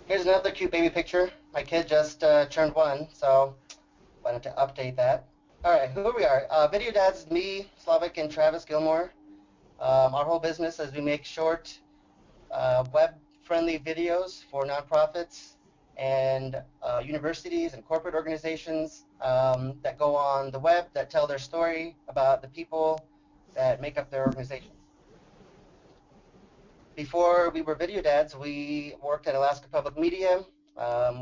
Here's another cute baby picture. My kid just turned 1, so wanted to update that. All right, who we are. Video Dads is me, Slavik, and Travis Gilmore. Our whole business is we make short, web-friendly videos for nonprofits and universities and corporate organizations that go on the web that tell their story about the people that make up their organization. Before we were Video Dads, we worked at Alaska Public Media.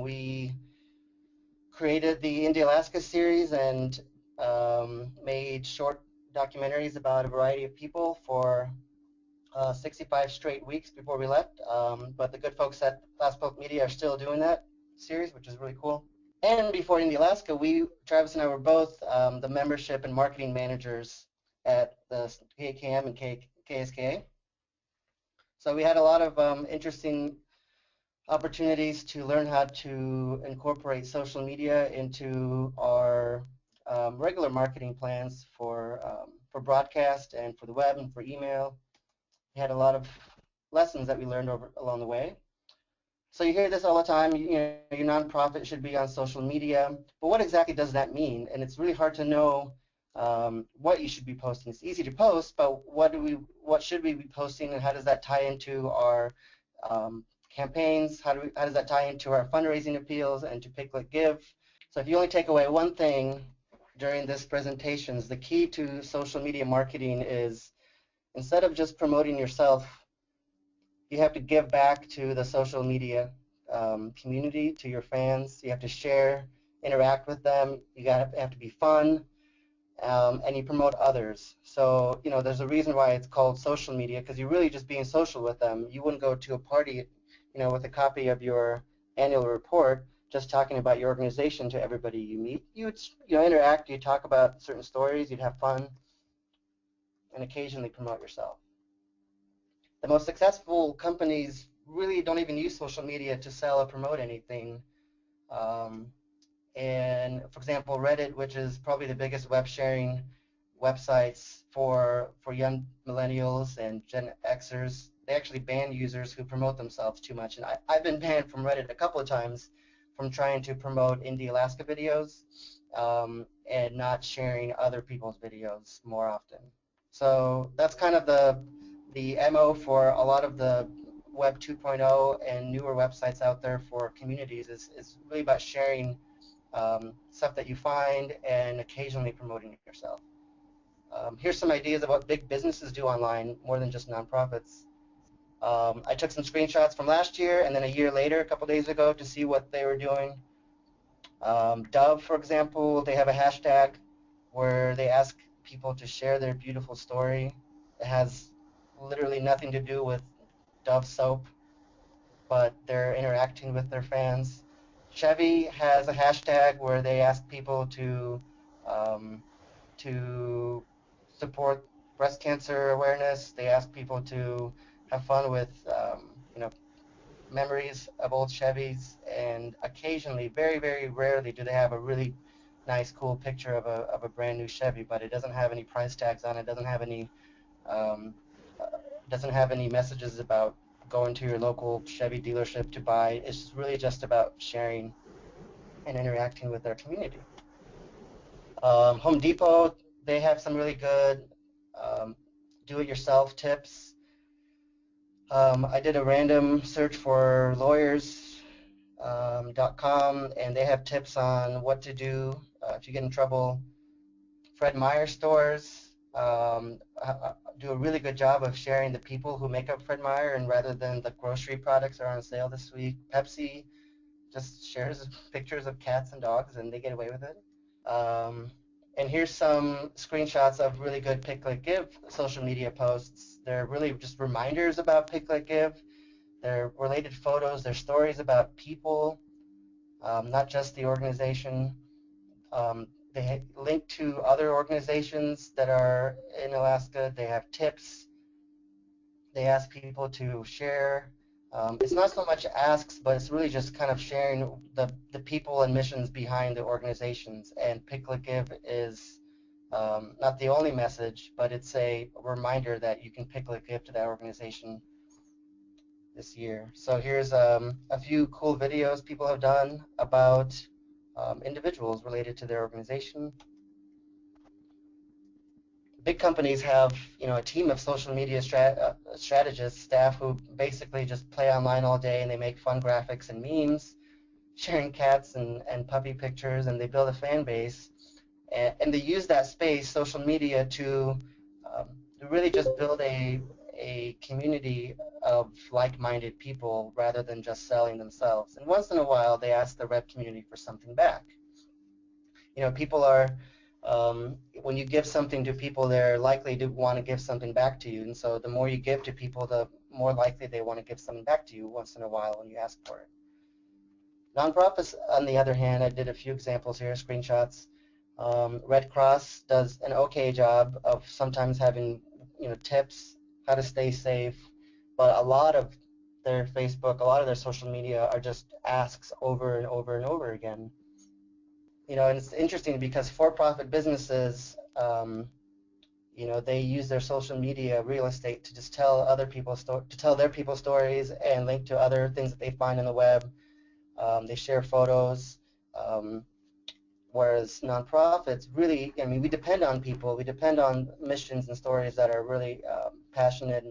We created the India Alaska series and made short documentaries about a variety of people for 65 straight weeks before we left. But the good folks at Alaska Public Media are still doing that series, which is really cool. And before India Alaska, Travis and I were both the membership and marketing managers at the KKM and KSKA. So we had a lot of interesting opportunities to learn how to incorporate social media into our regular marketing plans for broadcast and for the web and for email. We had a lot of lessons that we learned along the way. So you hear this all the time, your nonprofit should be on social media, but what exactly does that mean? And it's really hard to know what you should be posting. It's easy to post, but what should we be posting, and how does that tie into our campaigns? How does that tie into our fundraising appeals and to Pick, Click, Give? So if you only take away one thing during this presentation, the key to social media marketing is, instead of just promoting yourself, you have to give back to the social media community, to your fans. You have to share, interact with them. You have to be fun, and you promote others. So there's a reason why it's called social media, because you're really just being social with them. You wouldn't go to a party, with a copy of your annual report, just talking about your organization to everybody you meet. You would interact. You talk about certain stories. You'd have fun, and occasionally promote yourself. The most successful companies really don't even use social media to sell or promote anything. And for example, Reddit, which is probably the biggest web sharing websites for young millennials and Gen Xers, they actually ban users who promote themselves too much. And I've been banned from Reddit a couple of times from trying to promote India Alaska videos and not sharing other people's videos more often. So that's kind of the MO for a lot of the Web 2.0 and newer websites out there for communities is really about sharing stuff that you find and occasionally promoting yourself. Here's some ideas of what big businesses do online, more than just nonprofits. I took some screenshots from last year and then a year later, a couple days ago, to see what they were doing. Dove, for example, they have a hashtag where they ask people to share their beautiful story. It has literally nothing to do with Dove soap, but they're interacting with their fans. Chevy has a hashtag where they ask people to support breast cancer awareness. They ask people to have fun with memories of old Chevys, and occasionally, very, very rarely, do they have a really nice, cool picture of a brand new Chevy, but it doesn't have any price tags on it, um, doesn't have any messages about going to your local Chevy dealership to buy. It's really just about sharing and interacting with their community. Home Depot, they have some really good do-it-yourself tips. I did a random search for lawyers.com, and they have tips on what to do if you get in trouble. Fred Meyer stores do a really good job of sharing the people who make up Fred Meyer, and rather than the grocery products are on sale this week. Pepsi just shares pictures of cats and dogs, and they get away with it. And here's some screenshots of really good Pick, Click, Give social media posts. They're really just reminders about Pick, Click, Give. They're related photos. They're stories about people, not just the organization. They link to other organizations that are in Alaska. They have tips. They ask people to share. It's not so much asks, but it's really just kind of sharing the people and missions behind the organizations. And Pick, Click, Give is not the only message, but it's a reminder that you can Pick, Click, Give to that organization. this year. So here's a few cool videos people have done about individuals related to their organization. Big companies have, a team of social media strategists, staff who basically just play online all day, and they make fun graphics and memes, sharing cats and puppy pictures, and they build a fan base. And they use that space, social media, to really just build a community of like-minded people rather than just selling themselves. And once in a while, they ask the rep community for something back. People are, when you give something to people, they're likely to want to give something back to you. And so the more you give to people, the more likely they want to give something back to you once in a while when you ask for it. Nonprofits, on the other hand, I did a few examples here, screenshots. Red Cross does an okay job of sometimes having, tips, how to stay safe, but a lot of their Facebook, a lot of their social media are just asks over and over and over again. And it's interesting because for-profit businesses, they use their social media real estate to just tell other people's to tell their people's stories and link to other things that they find on the web. They share photos, whereas nonprofits really, we depend on people. We depend on missions and stories that are really passionate,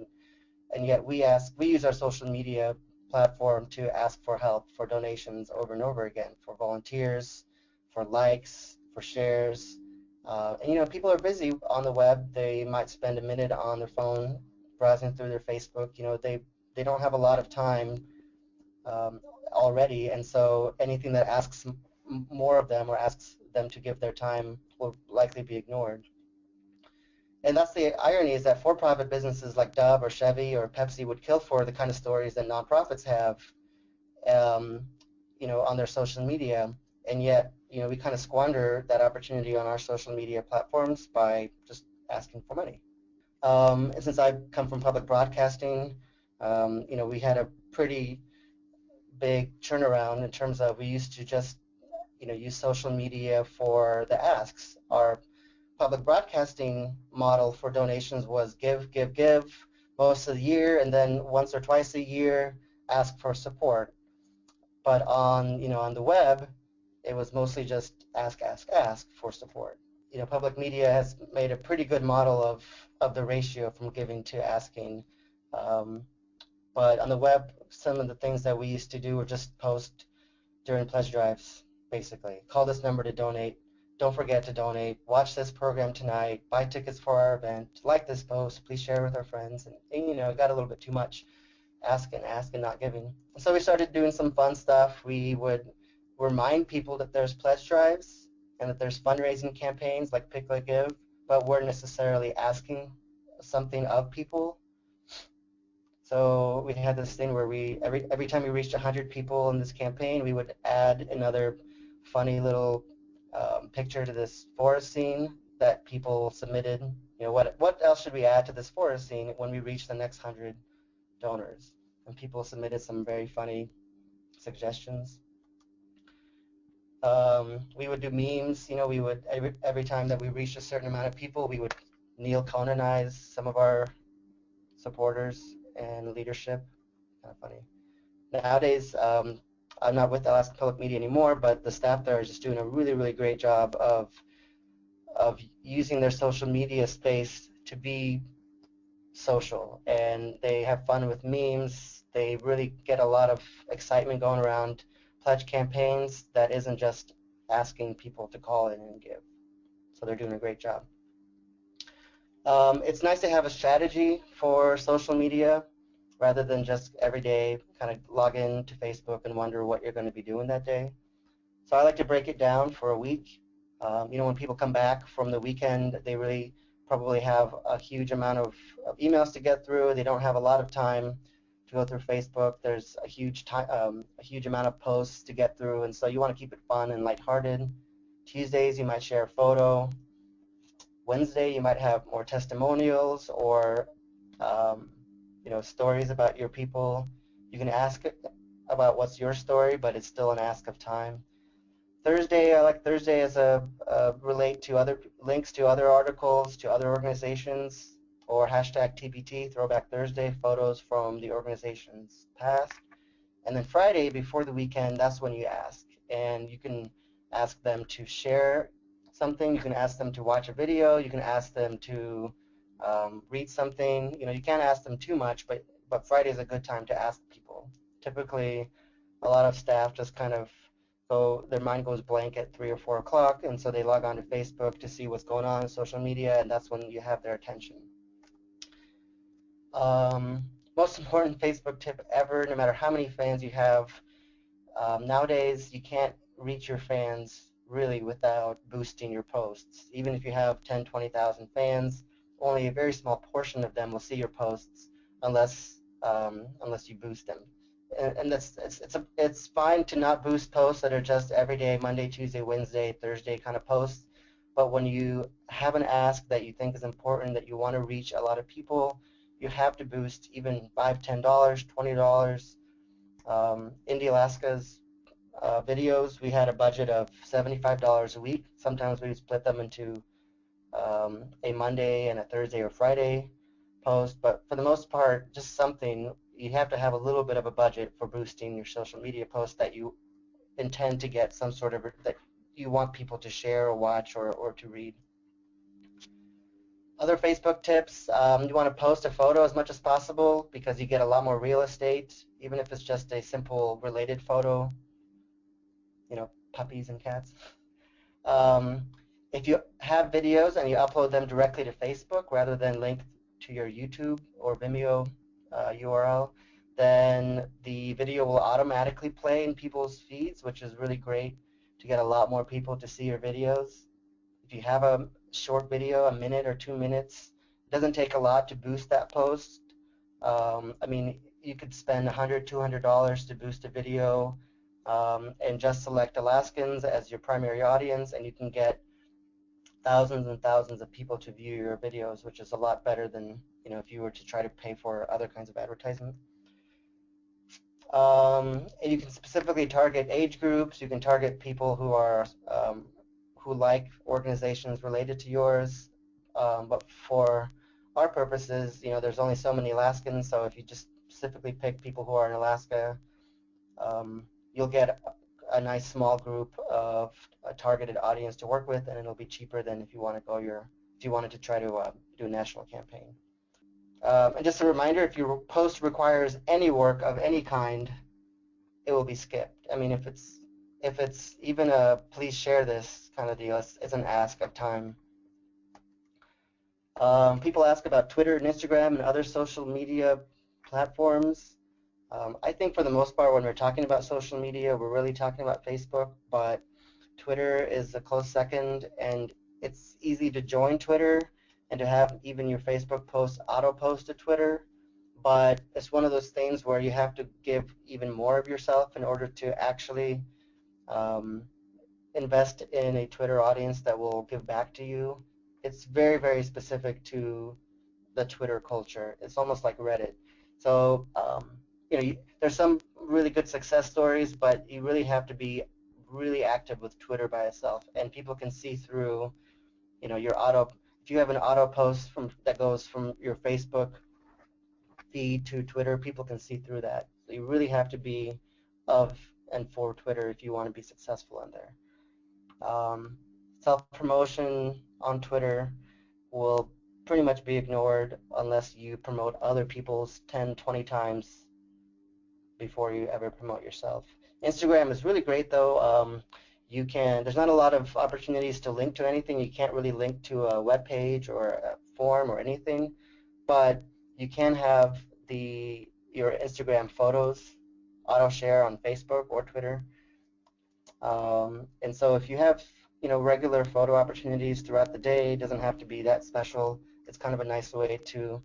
and yet we use our social media platform to ask for help, for donations over and over again, for volunteers, for likes, for shares. And people are busy on the web. They might spend a minute on their phone browsing through their Facebook. They don't have a lot of time already, and so anything that asks more of them or asks them to give their time will likely be ignored. And that's the irony, is that for-profit businesses like Dove or Chevy or Pepsi would kill for the kind of stories that nonprofits have, on their social media, and yet, we kind of squander that opportunity on our social media platforms by just asking for money. And since I come from public broadcasting, we had a pretty big turnaround in terms of we used to just use social media for the asks. Our public broadcasting model for donations was give most of the year, and then once or twice a year ask for support. But on the web, it was mostly just ask for support. Public media has made a pretty good model of the ratio from giving to asking. But on the web, some of the things that we used to do were just post during pledge drives, basically. Call this number to donate. Don't forget to donate. Watch this program tonight. Buy tickets for our event. Like this post. Please share with our friends. And it got a little bit too much ask and not giving. So we started doing some fun stuff. We would remind people that there's pledge drives and that there's fundraising campaigns like Pick, Like, Give, but we're necessarily asking something of people. So we had this thing where every time we reached 100 people in this campaign, we would add another funny little picture to this forest scene that people submitted. What else should we add to this forest scene when we reach the next 100 donors? And people submitted some very funny suggestions. We would do memes. We would every time that we reached a certain amount of people, we would Neil Conanize some of our supporters and leadership. Kind of funny. Nowadays, I'm not with Alaska Public Media anymore, but the staff there is just doing a really, really great job of using their social media space to be social, and they have fun with memes. They really get a lot of excitement going around pledge campaigns that isn't just asking people to call in and give. So they're doing a great job. It's nice to have a strategy for social media rather than just every day kind of log in to Facebook and wonder what you're going to be doing that day. So I like to break it down for a week. When people come back from the weekend, they really probably have a huge amount of emails to get through. They don't have a lot of time to go through Facebook. There's a huge amount of posts to get through, and so you want to keep it fun and lighthearted. Tuesdays, you might share a photo. Wednesday, you might have more testimonials or stories about your people. You can ask about what's your story, but it's still an ask of time. Thursday, I like Thursday as a relate to other links to other articles, to other organizations, or hashtag TBT, Throwback Thursday, photos from the organization's past. And then Friday, before the weekend, that's when you ask. And you can ask them to share something. You can ask them to watch a video. You can ask them to read something. You can't ask them too much, but Friday is a good time to ask people. Typically, a lot of staff just kind of their mind goes blank at 3 or 4 o'clock, and so they log on to Facebook to see what's going on social media, and that's when you have their attention. Most important Facebook tip ever, no matter how many fans you have, nowadays you can't reach your fans really without boosting your posts. Even if you have 10, 20,000 fans, only a very small portion of them will see your posts unless you boost them. And it's fine to not boost posts that are just everyday Monday, Tuesday, Wednesday, Thursday kind of posts. But when you have an ask that you think is important, that you want to reach a lot of people, you have to boost even $5, $10, $20. Indy, Alaska's videos, we had a budget of $75 a week. Sometimes we split them into a Monday and a Thursday or Friday post, but for the most part, just something. You have to have a little bit of a budget for boosting your social media posts that you intend to get some sort of that you want people to share or watch or to read. Other Facebook tips, you want to post a photo as much as possible because you get a lot more real estate, even if it's just a simple related photo, puppies and cats. If you have videos and you upload them directly to Facebook rather than link to your YouTube or Vimeo URL, then the video will automatically play in people's feeds, which is really great to get a lot more people to see your videos. If you have a short video, a minute or 2 minutes, it doesn't take a lot to boost that post. You could spend $100, $200 to boost a video and just select Alaskans as your primary audience, and you can get thousands and thousands of people to view your videos, which is a lot better than if you were to try to pay for other kinds of advertising. And you can specifically target age groups. You can target people who are who like organizations related to yours. But for our purposes, there's only so many Alaskans. So if you just specifically pick people who are in Alaska, you'll get a nice small group of a targeted audience to work with, and it'll be cheaper than if you wanted to try to do a national campaign. And just a reminder, if your post requires any work of any kind, it will be skipped. If it's even a please share this kind of deal, it's an ask of time. People ask about Twitter and Instagram and other social media platforms. I think for the most part, when we're talking about social media, we're really talking about Facebook, but Twitter is a close second, and it's easy to join Twitter and to have even your Facebook posts auto-post to Twitter, but it's one of those things where you have to give even more of yourself in order to actually invest in a Twitter audience that will give back to you. It's very, very specific to the Twitter culture. It's almost like Reddit. So, there's some really good success stories, but you really have to be really active with Twitter by itself, and people can see through, your auto. If you have an auto post that goes from your Facebook feed to Twitter, people can see through that. So you really have to be of and for Twitter if you want to be successful on there. Self-promotion on Twitter will pretty much be ignored unless you promote other people's 10, 20 times before you ever promote yourself. Instagram is really great though. There's not a lot of opportunities to link to anything. You can't really link to a web page or a form or anything, but you can have your Instagram photos auto share on Facebook or Twitter. And so if you have regular photo opportunities throughout the day, it doesn't have to be that special. It's kind of a nice way to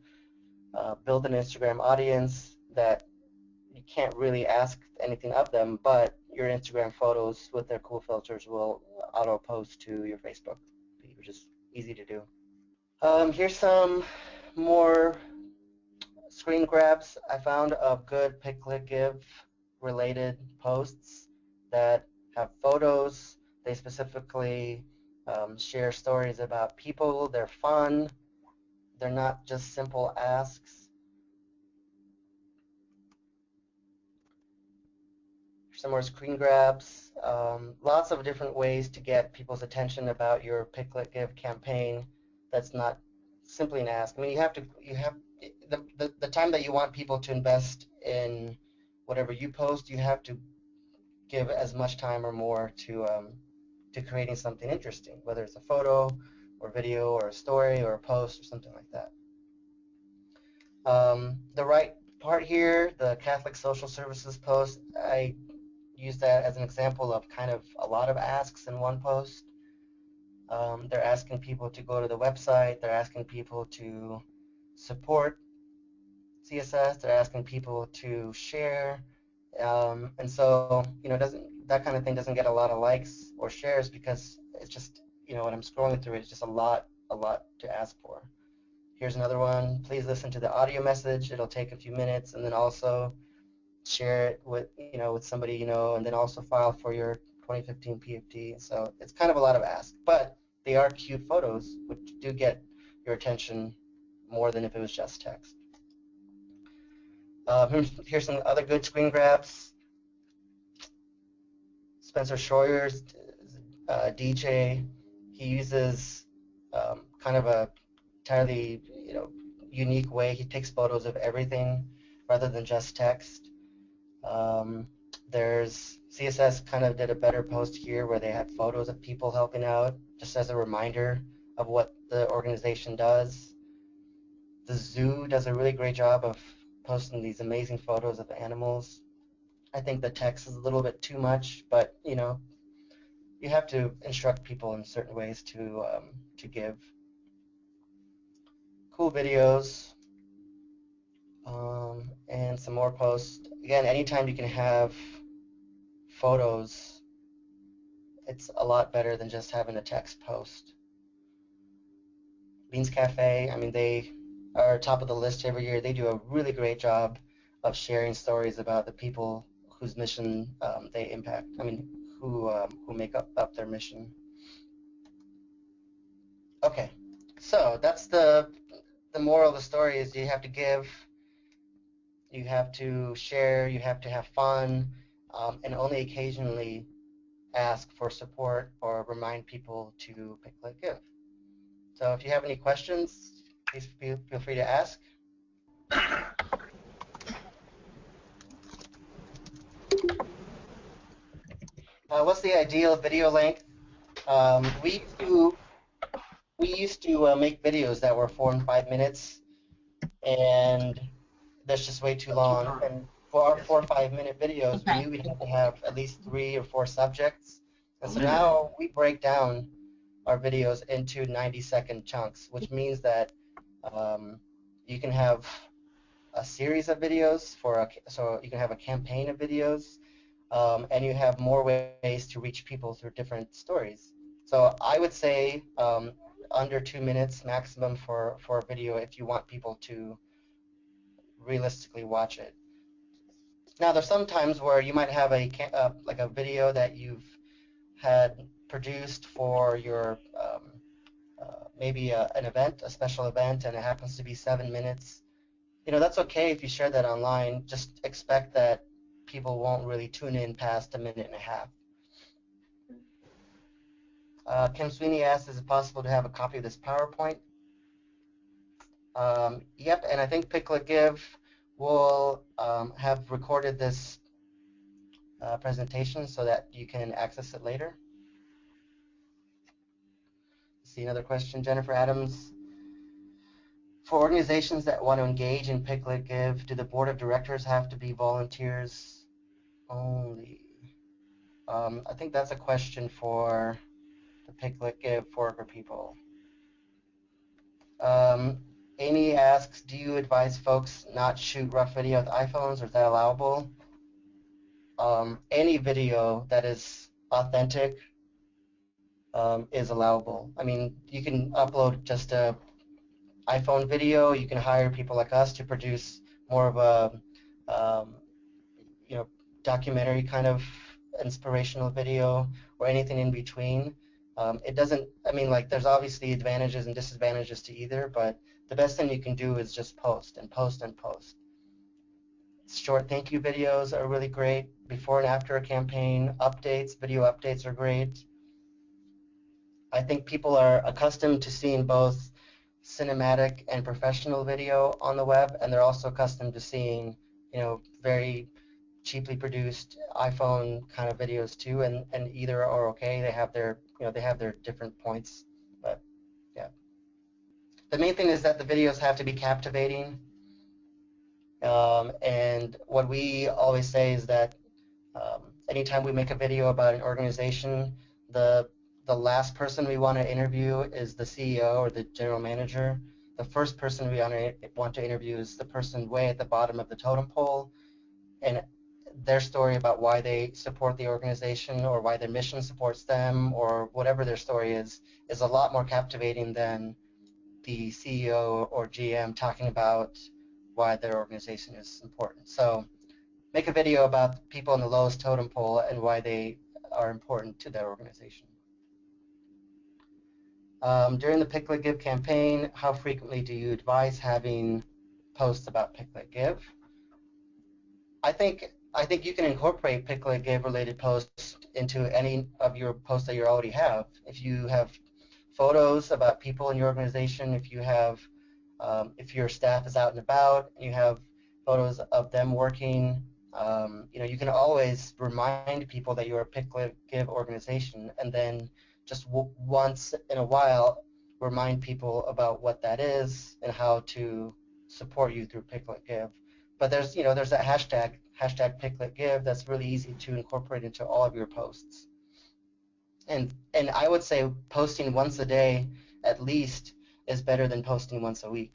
build an Instagram audience that you can't really ask anything of them, but your Instagram photos with their cool filters will auto post to your Facebook, which is easy to do. Here's some more screen grabs I found of good Pick, Click, Give related posts that have photos. They specifically share stories about people. They're fun. They're not just simple asks. Some more screen grabs. Lots of different ways to get people's attention about your Pick, Click, Give campaign. That's not simply an ask. I mean, you have the time that you want people to invest in whatever you post, you have to give as much time or more to creating something interesting, whether it's a photo or video or a story or a post or something like that. The right part here, the Catholic Social Services post, I use that as an example of kind of a lot of asks in one post. They're asking people to go to the website. They're asking people to support CSS. They're asking people to share. And so, that kind of thing doesn't get a lot of likes or shares because it's just, when I'm scrolling through it, it's just a lot to ask for. Here's another one. Please listen to the audio message. It'll take a few minutes, and then also share it with somebody and then also file for your 2015 PFD. So it's kind of a lot of ask, but they are cute photos, which do get your attention more than if it was just text. Here's some other good screen grabs. Spencer Schroyer's DJ. He uses kind of a entirely unique way. He takes photos of everything rather than just text. There's CSS kind of did a better post here where they had photos of people helping out just as a reminder of what the organization does. The zoo does a really great job of posting these amazing photos of animals. I think the text is a little bit too much, but you have to instruct people in certain ways to give. Cool videos. And some more posts. Again, anytime you can have photos, it's a lot better than just having a text post. Beans Cafe, I mean, they are top of the list every year. They do a really great job of sharing stories about the people whose mission they impact. I mean, who make up their mission. Okay, so that's the moral of the story is you have to give, you have to share, you have to have fun, and only occasionally ask for support or remind people to Pick, Click, Give. So if you have any questions, please feel free to ask. What's the ideal video length? We used to make videos that were 4 and 5 minutes, and that's just way too long. And for our 4 or 5 minute videos, we knew we'd have to have at least 3 or 4 subjects. And so now we break down our videos into 90-second chunks, which means that you can have a series of videos so you can have a campaign of videos, and you have more ways to reach people through different stories. So I would say under 2 minutes maximum for a video if you want people to realistically watch it. Now there's some times where you might have like a video that you've had produced for your maybe an event, a special event, and it happens to be 7 minutes. That's okay if you share that online. Just expect that people won't really tune in past a minute and a half. Kim Sweeney asks, is it possible to have a copy of this PowerPoint? Yep, and I think Pick, Click, Give will have recorded this presentation so that you can access it later. See another question, Jennifer Adams. For organizations that want to engage in Pick, Click, Give, do the board of directors have to be volunteers only? I think that's a question for the Pick, Click, Give for people. Amy asks, do you advise folks not shoot rough video with iPhones, or is that allowable? Any video that is authentic is allowable. I mean, you can upload just a iPhone video. You can hire people like us to produce more of a documentary kind of inspirational video or anything in between. It doesn't, I mean, like, there's obviously advantages and disadvantages to either, but the best thing you can do is just post and post and post. Short thank you videos are really great. Before and after a campaign, updates, video updates are great. I think people are accustomed to seeing both cinematic and professional video on the web, and they're also accustomed to seeing, very cheaply produced iPhone kind of videos too, and either are okay. They have their different points, but yeah. The main thing is that the videos have to be captivating, and what we always say is that anytime we make a video about an organization, the last person we want to interview is the CEO or the general manager. The first person we want to interview is the person way at the bottom of the totem pole, and their story about why they support the organization or why their mission supports them or whatever their story is a lot more captivating than the CEO or GM talking about why their organization is important. So make a video about people on the lowest totem pole and why they are important to their organization. During the Pick, Click, Give campaign, how frequently do you advise having posts about Pick, Click, Give? I think you can incorporate Pick, Click, Give related posts into any of your posts that you already have. If you have photos about people in your organization, if you have, if your staff is out and about, and you have photos of them working, you can always remind people that you're a Pick, Click, Give organization, and then just once in a while remind people about what that is and how to support you through Pick, Click, Give. But there's that hashtag Pick, Click, Give that's really easy to incorporate into all of your posts. And I would say posting once a day at least is better than posting once a week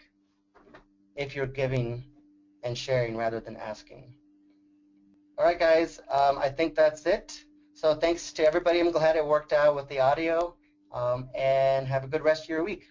if you're giving and sharing rather than asking. All right, guys, I think that's it. So thanks to everybody. I'm glad it worked out with the audio, and have a good rest of your week.